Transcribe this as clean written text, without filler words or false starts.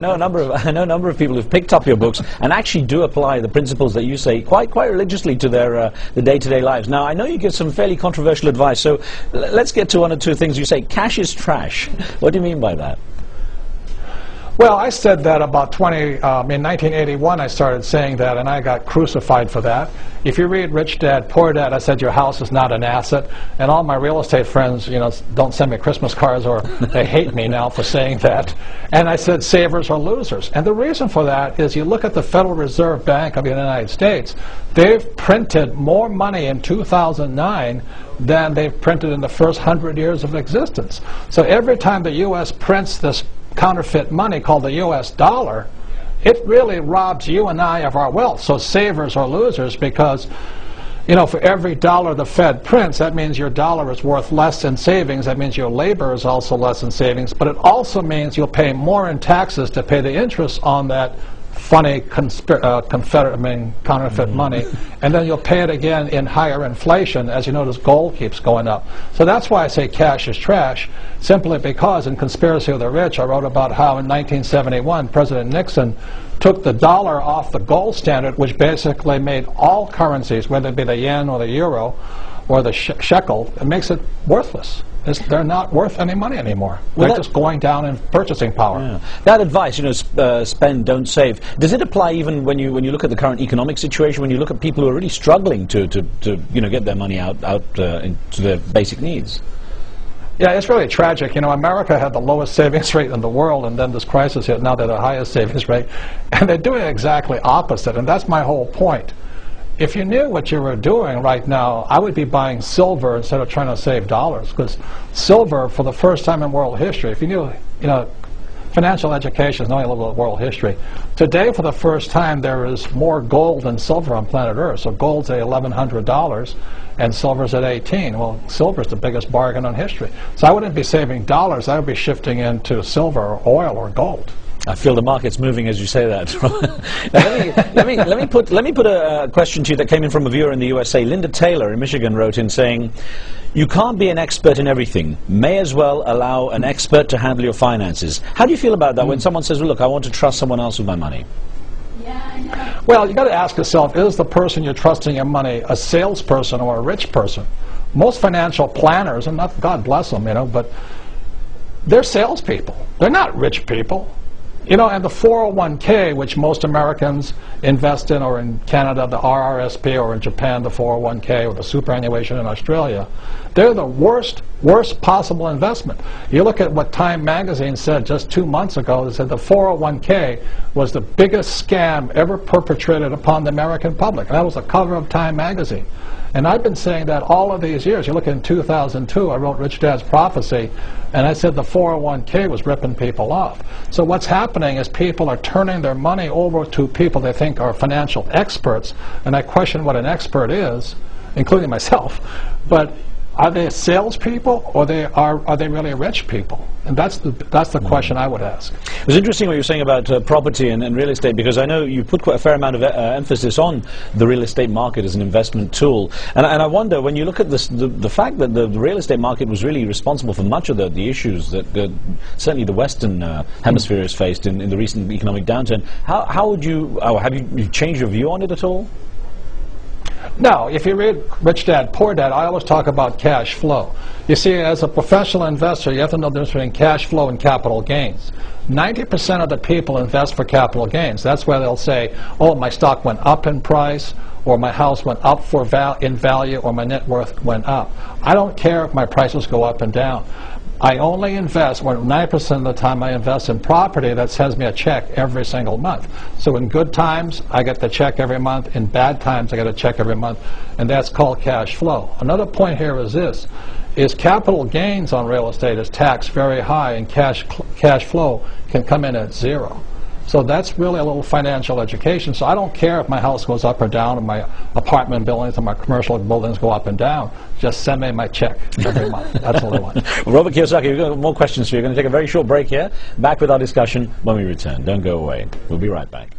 I know a number of people who've picked up your books and actually do apply the principles that you say quite religiously to their the day-to-day lives. Now, I know you give some fairly controversial advice, so let's get to one or two things. You say cash is trash. What do you mean by that? Well, I said that about in 1981 I started saying that, and I got crucified for that. If you read Rich Dad, Poor Dad, I said your house is not an asset. And all my real estate friends, don't send me Christmas cards, or they hate me now for saying that. And I said savers are losers. And the reason for that is you look at the Federal Reserve Bank of the United States, they've printed more money in 2009 than they've printed in the first 100 years of existence. So every time the U.S. prints this counterfeit money called the U.S. dollar, it really robs you and I of our wealth. So savers are losers because, for every dollar the Fed prints, that means your dollar is worth less in savings. That means your labor is also less in savings. But it also means you'll pay more in taxes to pay the interest on that funny counterfeit money, and then you'll pay it again in higher inflation. As you notice, gold keeps going up. So that's why I say cash is trash, simply because in Conspiracy of the Rich I wrote about how in 1971 President Nixon took the dollar off the gold standard, which basically made all currencies, whether it be the yen or the euro or the shekel, it makes it worthless. They're not worth any money anymore. They're just going down in purchasing power. Yeah. That advice, spend, don't save, does it apply even when you look at the current economic situation, when you look at people who are really struggling to get their money out into their basic needs? Yeah, it's really tragic. America had the lowest savings rate in the world, and then this crisis hit. Now they're the highest savings rate, and they're doing exactly opposite. And that's my whole point. If you knew what you were doing right now, I would be buying silver instead of trying to save dollars, because silver, for the first time in world history, if you knew, financial education is knowing a little bit of world history. Today, for the first time, there is more gold than silver on planet Earth. So gold's at $1,100 and silver's at 18. Well, silver's the biggest bargain on history. So I wouldn't be saving dollars. I would be shifting into silver or oil or gold. I feel the market's moving as you say that. let me put a question to you that came in from a viewer in the USA. Linda Taylor in Michigan wrote in saying, "You can't be an expert in everything. May as well allow an expert to handle your finances." How do you feel about that when someone says, well, "Look, I want to trust someone else with my money"? Well, you got to ask yourself: is the person you're trusting your money a salesperson or a rich person? Most financial planners, and God bless them, but they're salespeople. They're not rich people. And the 401k, which most Americans invest in, or in Canada, the RRSP, or in Japan, the 401k, or the superannuation in Australia, they're the worst possible investment. You look at what Time magazine said just 2 months ago. They said the 401k was the biggest scam ever perpetrated upon the American public. And that was the cover of Time magazine. And I've been saying that all of these years. You look in 2002, I wrote Rich Dad's Prophecy, and I said the 401k was ripping people off. So what's happening is people are turning their money over to people they think are financial experts, and I question what an expert is, including myself. But are they salespeople, or are they really rich people? And that's the question I would ask. It was interesting what you were saying about property and real estate, because I know you put quite a fair amount of emphasis on the real estate market as an investment tool. And I wonder, when you look at this, the fact that the real estate market was really responsible for much of the issues that certainly the Western Hemisphere has faced in the recent economic downturn, how would you, have you changed your view on it at all? No, if you read Rich Dad, Poor Dad, I always talk about cash flow. You see, as a professional investor, you have to know the difference between cash flow and capital gains. 90% of the people invest for capital gains. That's where they'll say, oh, my stock went up in price, or my house went up in value, or my net worth went up. I don't care if my prices go up and down. I only invest, 9% of the time I invest in property that sends me a check every single month. So in good times, I get the check every month. In bad times, I get a check every month. And that's called cash flow. Another point here is this, is capital gains on real estate is taxed very high, and cash flow can come in at zero. So that's really a little financial education. So I don't care if my house goes up or down, or my apartment buildings and my commercial buildings go up and down. Just send me my check every month. That's all I want. Well, Robert Kiyosaki, we've got more questions for you. We're going to take a very short break here. Back with our discussion when we return. Don't go away. We'll be right back.